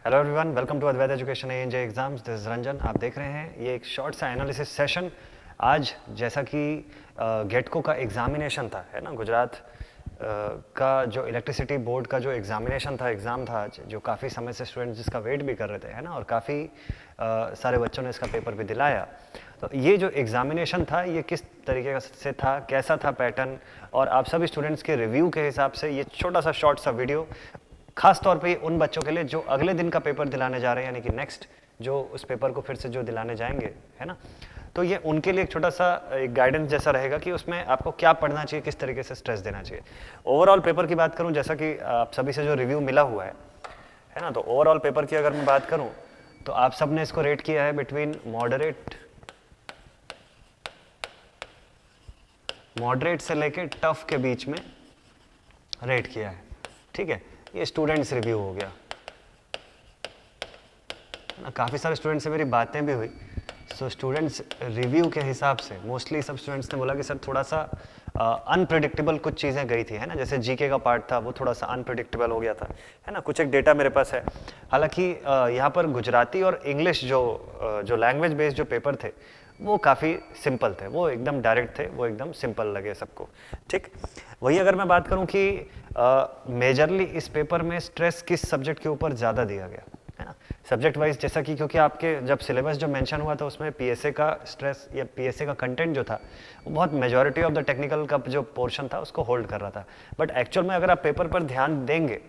Hello everyone, welcome to Advait education ANJ exams. This is Ranjan. आप देख रहे हैं ये एक शॉर्ट सा एनालिसिस सेशन। आज जैसा कि गेटको का एग्जामिनेशन था, है ना, गुजरात का जो इलेक्ट्रिसिटी बोर्ड का जो एग्जामिनेशन था, एग्ज़ाम था आज, जो काफ़ी समय से स्टूडेंट्स जिसका वेट भी कर रहे थे, है ना, और काफ़ी सारे बच्चों ने इसका पेपर भी दिलाया। तो ये जो एग्जामिनेशन था ये किस तरीके से था, कैसा था पैटर्न, और आप सभी स्टूडेंट्स के रिव्यू के हिसाब से ये छोटा सा शॉर्ट सा वीडियो खास तौर पे उन बच्चों के लिए जो अगले दिन का पेपर दिलाने जा रहे हैं, यानी कि नेक्स्ट जो उस पेपर को फिर से जो दिलाने जाएंगे, है ना, तो ये उनके लिए एक छोटा सा एक गाइडेंस जैसा रहेगा कि उसमें आपको क्या पढ़ना चाहिए, किस तरीके से स्ट्रेस देना चाहिए। ओवरऑल पेपर की बात करूं, जैसा कि आप सभी से जो रिव्यू मिला हुआ है ना, तो ओवरऑल पेपर की अगर मैं बात करूं तो आप सब ने इसको रेट किया है बिटवीन मॉडरेट से लेके टफ के बीच में रेट किया है। ठीक है, ये स्टूडेंट्स रिव्यू हो गया ना। काफ़ी सारे स्टूडेंट्स से मेरी बातें भी हुई, सो स्टूडेंट्स रिव्यू के हिसाब से मोस्टली सब स्टूडेंट्स ने बोला कि सर थोड़ा सा अनप्रिडिक्टेबल कुछ चीज़ें गई थी, है ना, जैसे जीके का पार्ट था वो थोड़ा सा अनप्रिडिक्टेबल हो गया था, है ना। कुछ एक डेटा मेरे पास है, हालांकि यहाँ पर गुजराती और इंग्लिश जो लैंग्वेज बेस्ड जो पेपर थे वो काफ़ी सिंपल थे, वो एकदम डायरेक्ट थे, वो एकदम सिंपल लगे सबको। ठीक, वही अगर मैं बात करूं कि मेजरली इस पेपर में स्ट्रेस किस सब्जेक्ट के ऊपर ज़्यादा दिया गया, है ना, सब्जेक्ट वाइज, जैसा कि क्योंकि आपके जब सिलेबस जो मेंशन हुआ था उसमें पीएसए का स्ट्रेस या पीएसए का कंटेंट जो था वो बहुत मेजॉरिटी ऑफ द टेक्निकल का जो पोर्शन था उसको होल्ड कर रहा था। बट एक्चुअल में अगर आप पेपर पर ध्यान देंगे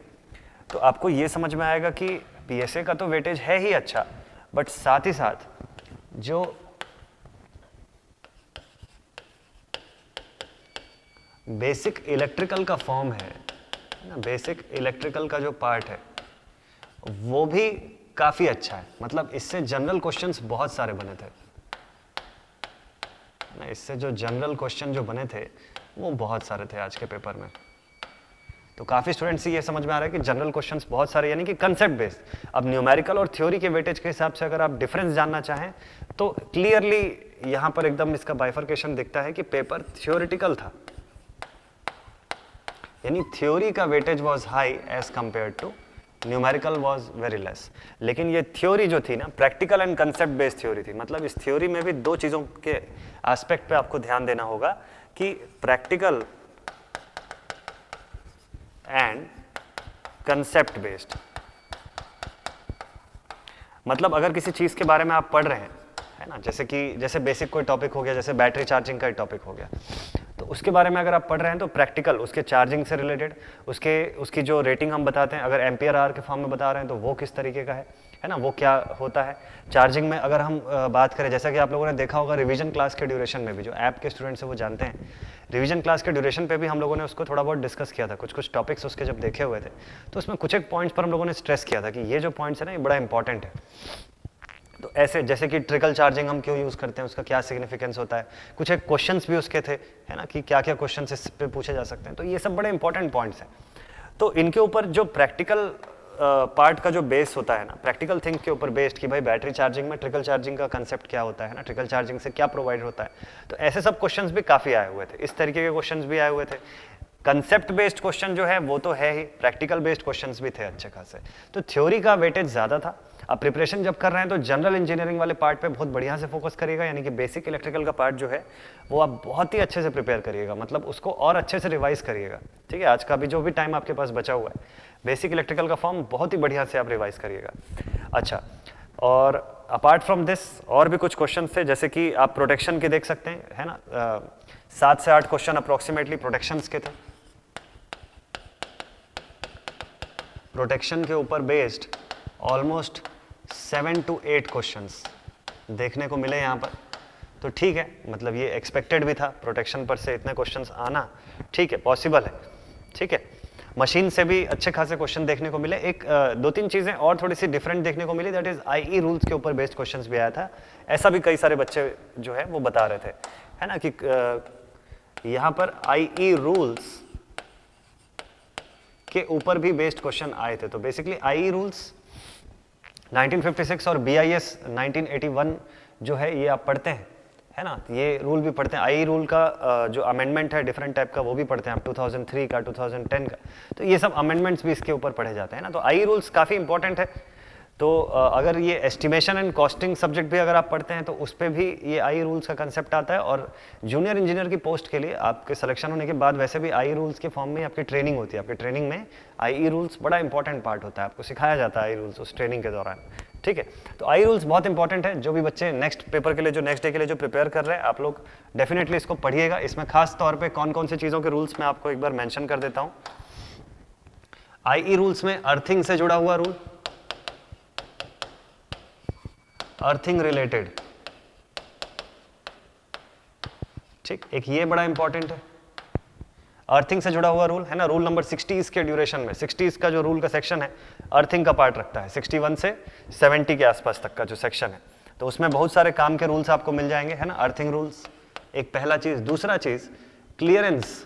तो आपको ये समझ में आएगा कि पीएसए का तो वेटेज है ही अच्छा, बट साथ ही साथ जो बेसिक इलेक्ट्रिकल का फॉर्म है ना, बेसिक इलेक्ट्रिकल का जो पार्ट है वो भी काफ़ी अच्छा है। मतलब इससे जनरल क्वेश्चंस बहुत सारे बने थे ना, इससे जो जनरल क्वेश्चन जो बने थे वो बहुत सारे थे आज के पेपर में। तो काफ़ी स्टूडेंट्स से ये समझ में आ रहा है कि जनरल क्वेश्चंस बहुत सारे, यानी कि कंसेप्ट बेस्ड। अब न्यूमेरिकल और थ्योरी के वेटेज के हिसाब से अगर आप डिफरेंस जानना चाहें तो क्लियरली यहाँ पर एकदम इसका बाइफर्केशन दिखता है कि पेपर थ्योरिटिकल था, यानी थ्योरी का weightage was high as compare to numerical was very less. लेकिन ये थ्योरी जो थी ना, practical and concept based theory थी। मतलब इस थ्योरी में भी दो चीज़ों के एस्पेक्ट पे आपको ध्यान देना होगा कि प्रैक्टिकल एंड कंसेप्ट बेस्ड। मतलब अगर किसी चीज़ के बारे में आप पढ़ रहे हैं, है ना, जैसे बेसिक कोई टॉपिक हो गया, जैसे बैटरी चार्जिंग का टॉपिक हो गया, तो उसके बारे में अगर आप पढ़ रहे हैं तो प्रैक्टिकल उसके चार्जिंग से रिलेटेड, उसकी जो रेटिंग हम बताते हैं, अगर एम्पियर आवर के फॉर्म में बता रहे हैं तो वो किस तरीके का है ना, वो क्या होता है चार्जिंग में। अगर हम बात करें, जैसा कि आप लोगों ने देखा होगा रिवीजन क्लास के ड्यूरेशन में भी, जो ऐप के स्टूडेंट्स हैं वो जानते हैं, रिवीजन क्लास के ड्यूरेशन पे भी हम लोगों ने उसको थोड़ा बहुत डिस्कस किया था, कुछ टॉपिक्स उसके जब देखे हुए थे तो उसमें कुछ एक पॉइंट्स पर हम लोगों ने स्ट्रेस किया था कि ये जो पॉइंट्स है ना ये बड़ा इंपॉर्टेंट है। तो ऐसे जैसे कि ट्रिकल चार्जिंग हम क्यों यूज़ करते हैं, उसका क्या सिग्निफिकेंस होता है, कुछ एक क्वेश्चंस भी उसके थे, है ना, कि क्या क्या क्वेश्चंस इस पे पूछे जा सकते हैं। तो ये सब बड़े इंपॉर्टेंट पॉइंट्स हैं। तो इनके ऊपर जो प्रैक्टिकल पार्ट का जो बेस होता है ना, प्रैक्टिकल थिंग के ऊपर बेस्ड कि भाई बैटरी चार्जिंग में ट्रिकल चार्जिंग का कंसेप्ट क्या होता है ना, ट्रिकल चार्जिंग से क्या प्रोवाइड होता है, तो ऐसे सब क्वेश्चंस भी काफ़ी आए हुए थे, इस तरीके के क्वेश्चंस भी आए हुए थे। कंसेप्ट बेस्ड क्वेश्चन जो है वो तो है ही, प्रैक्टिकल बेस्ड क्वेश्चंस भी थे अच्छे खासे। तो थ्योरी का वेटेज ज़्यादा था। अब प्रिपरेशन जब कर रहे हैं तो जनरल इंजीनियरिंग वाले पार्ट पे बहुत बढ़िया से फोकस करिएगा, यानी कि बेसिक इलेक्ट्रिकल का पार्ट जो है वो आप बहुत ही अच्छे से प्रिपेयर करिएगा, मतलब उसको और अच्छे से रिवाइज करिएगा। ठीक है, आज का भी जो भी टाइम आपके पास बचा हुआ है, बेसिक इलेक्ट्रिकल का फॉर्म बहुत ही बढ़िया से आप रिवाइज करिएगा। अच्छा, और अपार्ट फ्रॉम दिस और भी कुछ क्वेश्चन थे, जैसे कि आप प्रोटेक्शन के देख सकते हैं, है ना, 7 से 8 क्वेश्चन अप्रोक्सीमेटली प्रोटेक्शंस के थे। प्रोटेक्शन के ऊपर बेस्ड ऑलमोस्ट 7 to 8 क्वेश्चंस देखने को मिले यहाँ पर। तो ठीक है, मतलब ये एक्सपेक्टेड भी था, प्रोटेक्शन पर से इतने क्वेश्चंस आना ठीक है, पॉसिबल है। ठीक है, मशीन से भी अच्छे खासे क्वेश्चन देखने को मिले। एक 2-3 चीज़ें और थोड़ी सी डिफरेंट देखने को मिली, दैट इज आईई रूल्स के ऊपर बेस्ड क्वेश्चंस भी आया था। ऐसा भी कई सारे बच्चे जो है वो बता रहे थे, है ना, कि यहाँ पर आईई रूल्स के ऊपर भी बेस्ड क्वेश्चन आए थे। तो बेसिकली आईई रूल्स 1956 और बीआईएस 1981 जो है ये आप पढ़ते हैं, है ना, ये रूल भी पढ़ते हैं। आई रूल का जो अमेंडमेंट है डिफरेंट टाइप का वो भी पढ़ते हैं आप, 2003 का, 2010 का, तो ये सब अमेंडमेंट्स भी इसके ऊपर पढ़े जाते हैं ना। तो आई रूल्स काफ़ी इंपॉर्टेंट है। तो अगर ये एस्टिमेशन एंड कॉस्टिंग सब्जेक्ट भी अगर आप पढ़ते हैं तो उस पर भी ये आई रूल्स का कंसेप्ट आता है। और जूनियर इंजीनियर की पोस्ट के लिए आपके सिलेक्शन होने के बाद वैसे भी आई रूल्स के फॉर्म में आपकी ट्रेनिंग होती है। आपकी ट्रेनिंग में आई रूल्स बड़ा इंपॉर्टेंट पार्ट होता है, आपको सिखाया जाता है आई रूल्स उस ट्रेनिंग के दौरान। ठीक है, तो आई रूल्स बहुत इंपॉर्टेंट है। जो भी बच्चे नेक्स्ट पेपर के लिए, जो नेक्स्ट डे के लिए जो प्रिपेयर कर रहे हैं, आप लोग डेफिनेटली इसको पढ़िएगा। इसमें खास तौर पे कौन कौन सी चीज़ों के रूल्स मैं आपको एक बार मेंशन कर देता हूँ। आई रूल्स में अर्थिंग से जुड़ा हुआ रूल, अर्थिंग रिलेटेड, ठीक, एक ये बड़ा इंपॉर्टेंट है, अर्थिंग से जुड़ा हुआ रूल है ना। रूल नंबर 60 के ड्यूरेशन में, 60 का जो रूल का सेक्शन है अर्थिंग का पार्ट रखता है, 61 से 70 के आसपास तक का जो सेक्शन है, तो उसमें बहुत सारे काम के रूल्स आपको मिल जाएंगे, है ना। अर्थिंग रूल्स एक पहला चीज। दूसरा चीज clearance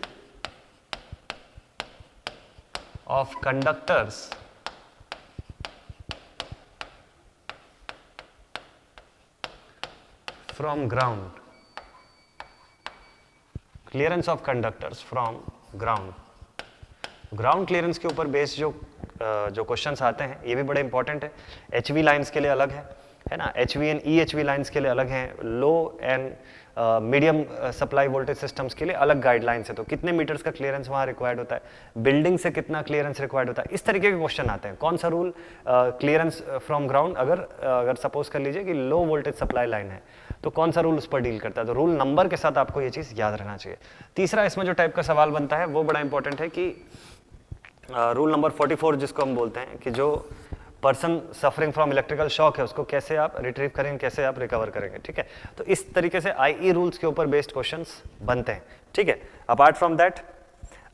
of conductors from ground, clearance of conductors from ground. Ground clearance के ऊपर बेस्ड जो क्वेश्चंस आते हैं ये भी बड़े इंपॉर्टेंट है। एचवी लाइंस के लिए अलग है ना, एचवी एंड ईएचवी लाइंस के लिए अलग हैं, low and medium supply voltage systems के लिए अलग गाइडलाइंस है। तो कितने मीटर्स का क्लियरेंस वहाँ रिक्वायर्ड होता है, बिल्डिंग से कितना क्लियरेंस रिक्वायर्ड होता है, इस तरीके के क्वेश्चन आते हैं। कौन सा रूल क्लियरेंस फ्रॉम ग्राउंड, अगर सपोज कर लीजिए कि लो वोल्टेज सप्लाई लाइन है तो कौन सा रूल उस पर डील करता है। तो रूल नंबर के साथ आपको ये चीज़ याद रहना चाहिए। तीसरा इसमें जो टाइप का सवाल बनता है वो बड़ा इंपॉर्टेंट है कि रूल नंबर 44 जिसको हम बोलते हैं कि जो person suffering from electrical shock है उसको कैसे आप रिट्रीव करेंगे, कैसे आप रिकवर करेंगे। ठीक है, तो इस तरीके से आईई रूल्स के ऊपर बेस्ड क्वेश्चंस बनते हैं। ठीक है, अपार्ट फ्रॉम दैट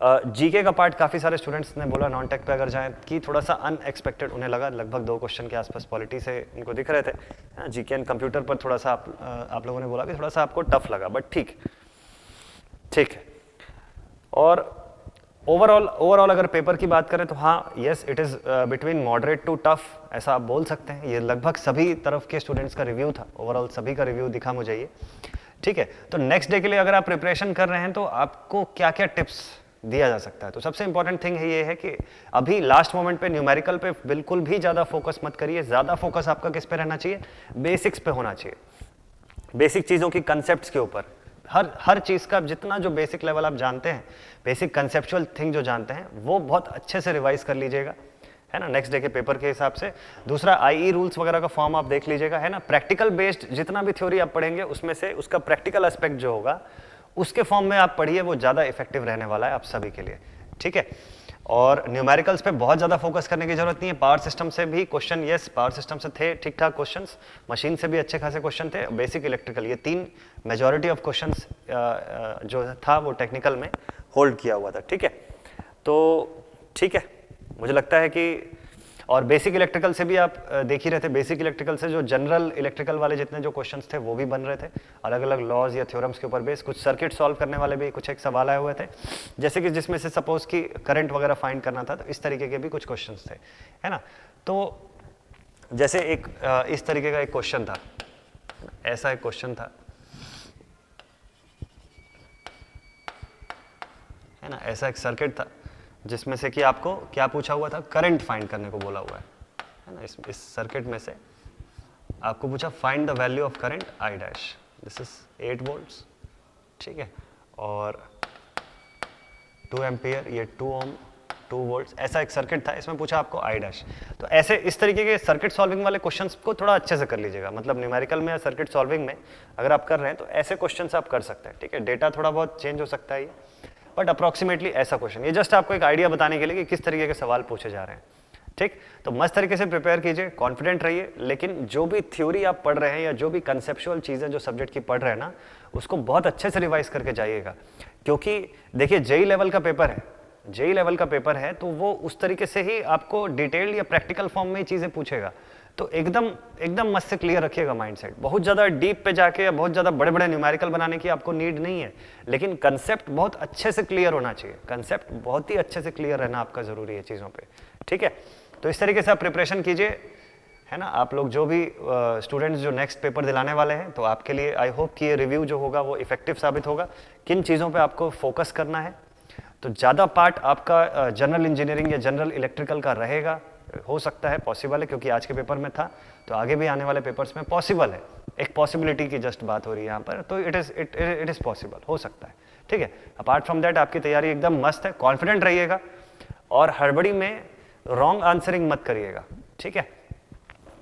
जीके का पार्ट काफ़ी सारे स्टूडेंट्स ने बोला नॉन टेक पे अगर जाएं कि थोड़ा सा अनएक्सपेक्टेड उन्हें लगा, लगभग 2 क्वेश्चन के आसपास पॉलिटी से उनको दिख रहे थे। जीके एंड कंप्यूटर पर थोड़ा सा आप लोगों ने बोला कि थोड़ा सा आपको टफ लगा, बट ठीक है। और ओवरऑल अगर पेपर की बात करें तो हाँ, yes it is between moderate to tough, ऐसा आप बोल सकते हैं। ये लगभग सभी तरफ के स्टूडेंट्स का रिव्यू था, ओवरऑल सभी का रिव्यू दिखा मुझे ये। ठीक है, तो नेक्स्ट डे के लिए अगर आप प्रिपरेशन कर रहे हैं तो आपको क्या क्या टिप्स दिया जा सकता है। तो सबसे इंपॉर्टेंट थिंग है ये है कि अभी लास्ट मोमेंट पे न्यूमेरिकल पे बिल्कुल भी ज़्यादा फोकस मत करिए। ज़्यादा फोकस आपका किस पे रहना चाहिए, बेसिक्स पे होना चाहिए, बेसिक चीज़ों की कंसेप्ट्स के ऊपर। हर चीज़ का जितना जो बेसिक लेवल आप जानते हैं, बेसिक कंसेप्चुअल थिंग जो जानते हैं वो बहुत अच्छे से रिवाइज कर लीजिएगा, है ना, नेक्स्ट डे के पेपर के हिसाब से। दूसरा आईई रूल्स वगैरह का फॉर्म आप देख लीजिएगा, है ना। प्रैक्टिकल बेस्ड जितना भी थ्योरी आप पढ़ेंगे उसमें से उसका प्रैक्टिकल एस्पेक्ट जो होगा उसके फॉर्म में आप पढ़िए, वो ज़्यादा इफेक्टिव रहने वाला है आप सभी के लिए। ठीक है, और न्यूमेरिकल्स पे बहुत ज़्यादा फोकस करने की जरूरत नहीं है। पावर सिस्टम से भी क्वेश्चन, यस पावर सिस्टम से थे ठीक ठाक क्वेश्चंस, मशीन से भी अच्छे खासे क्वेश्चन थे, बेसिक इलेक्ट्रिकल, ये 3 मेजॉरिटी ऑफ क्वेश्चंस जो था वो टेक्निकल में होल्ड किया हुआ था। ठीक है, तो ठीक है, मुझे लगता है कि और बेसिक इलेक्ट्रिकल से भी आप देख ही रहे थे, बेसिक इलेक्ट्रिकल से जो जनरल इलेक्ट्रिकल वाले जितने जो क्वेश्चंस थे वो भी बन रहे थे, अलग अलग लॉज या थ्योरम्स के ऊपर बेस। कुछ सर्किट सॉल्व करने वाले भी कुछ एक सवाल आए हुए थे, जैसे कि जिसमें से सपोज कि करंट वगैरह फाइंड करना था, तो इस तरीके के भी कुछ क्वेश्चंस थे, है ना। तो जैसे एक इस तरीके का एक क्वेश्चन था, ऐसा एक क्वेश्चन था, है ना, ऐसा एक सर्किट था जिसमें से कि आपको क्या पूछा हुआ था, करंट फाइंड करने को बोला हुआ है ना। इस सर्किट में से आपको पूछा find the value of current I dash, this is 8 volts. ठीक है, और 2 एम्पियर, ये 2 ओम, 2 वोल्ट्स, ऐसा एक सर्किट था, इसमें पूछा आपको आई डैश। तो ऐसे इस तरीके के सर्किट सॉल्विंग वाले क्वेश्चंस को थोड़ा अच्छे से कर लीजिएगा, मतलब न्यूमेरिकल में या सर्किट सॉल्विंग में अगर आप कर रहे हैं तो ऐसे क्वेश्चंस आप कर सकते हैं। ठीक है, डेटा थोड़ा बहुत चेंज हो सकता है, बट अप्रॉक्सीमेटली ऐसा क्वेश्चन, ये जस्ट आपको एक आइडिया बताने के लिए कि किस तरीके के सवाल पूछे जा रहे हैं। ठीक, तो मस्त तरीके से प्रिपेयर कीजिए, कॉन्फिडेंट रहिए, लेकिन जो भी थ्योरी आप पढ़ रहे हैं या जो भी कंसेप्चुअल चीज़ें जो सब्जेक्ट की पढ़ रहे हैं ना, उसको बहुत अच्छे से रिवाइज करके जाइएगा। क्योंकि देखिए जेई लेवल का पेपर है, जेई लेवल का पेपर है तो वो उस तरीके से ही आपको डिटेल्ड या प्रैक्टिकल फॉर्म में चीज़ें पूछेगा। तो एकदम मस्त से क्लियर रखिएगा माइंडसेट। बहुत ज़्यादा डीप पे जाके या बहुत ज़्यादा बड़े बड़े न्यूमेरिकल बनाने की आपको नीड नहीं है, लेकिन कंसेप्ट बहुत अच्छे से क्लियर होना चाहिए, कंसेप्ट बहुत ही अच्छे से क्लियर रहना आपका ज़रूरी है चीज़ों पे। ठीक है, तो इस तरीके से आप प्रिपरेशन कीजिए, है ना। आप लोग जो भी स्टूडेंट्स जो नेक्स्ट पेपर दिलाने वाले हैं, तो आपके लिए आई होप कि ये रिव्यू जो होगा वो इफेक्टिव साबित होगा। किन चीज़ों पर आपको फोकस करना है, तो ज़्यादा पार्ट आपका जनरल इंजीनियरिंग या जनरल इलेक्ट्रिकल का रहेगा, हो सकता है, पॉसिबल है, क्योंकि आज के पेपर में था तो आगे भी आने वाले पेपर्स में पॉसिबल है, एक पॉसिबिलिटी की जस्ट बात हो रही है यहाँ पर, तो इट इज़ पॉसिबल, हो सकता है, ठीक है। अपार्ट फ्रॉम दैट आपकी तैयारी एकदम मस्त है, कॉन्फिडेंट रहिएगा और हड़बड़ी में रॉन्ग आंसरिंग मत करिएगा, ठीक है।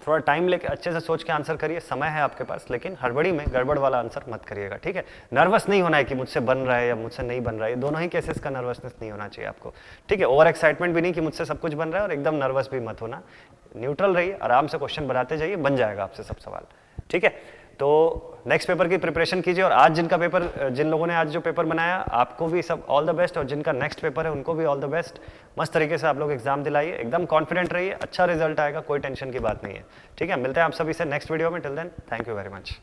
थोड़ा टाइम लेके अच्छे से सोच के आंसर करिए, समय है आपके पास, लेकिन हड़बड़ी में गड़बड़ वाला आंसर मत करिएगा, ठीक है। नर्वस नहीं होना है कि मुझसे बन रहा है या मुझसे नहीं बन रहा है, दोनों ही केसेस का नर्वसनेस नहीं होना चाहिए आपको, ठीक है। ओवर एक्साइटमेंट भी नहीं कि मुझसे सब कुछ बन रहा है, और एकदम नर्वस भी मत होना, न्यूट्रल रहिए, आराम से क्वेश्चन बनाते जाइए, बन जाएगा आपसे सब सवाल, ठीक है। तो नेक्स्ट पेपर की प्रिपरेशन कीजिए, और आज जिनका पेपर, जिन लोगों ने आज जो पेपर बनाया आपको भी सब ऑल द बेस्ट, और जिनका नेक्स्ट पेपर है उनको भी ऑल द बेस्ट। मस्त तरीके से आप लोग एग्जाम दिलाइए, एकदम कॉन्फिडेंट रहिए, अच्छा रिजल्ट आएगा, कोई टेंशन की बात नहीं है, ठीक है। मिलते हैं आप सभी से नेक्स्ट वीडियो में, till then thank you very much.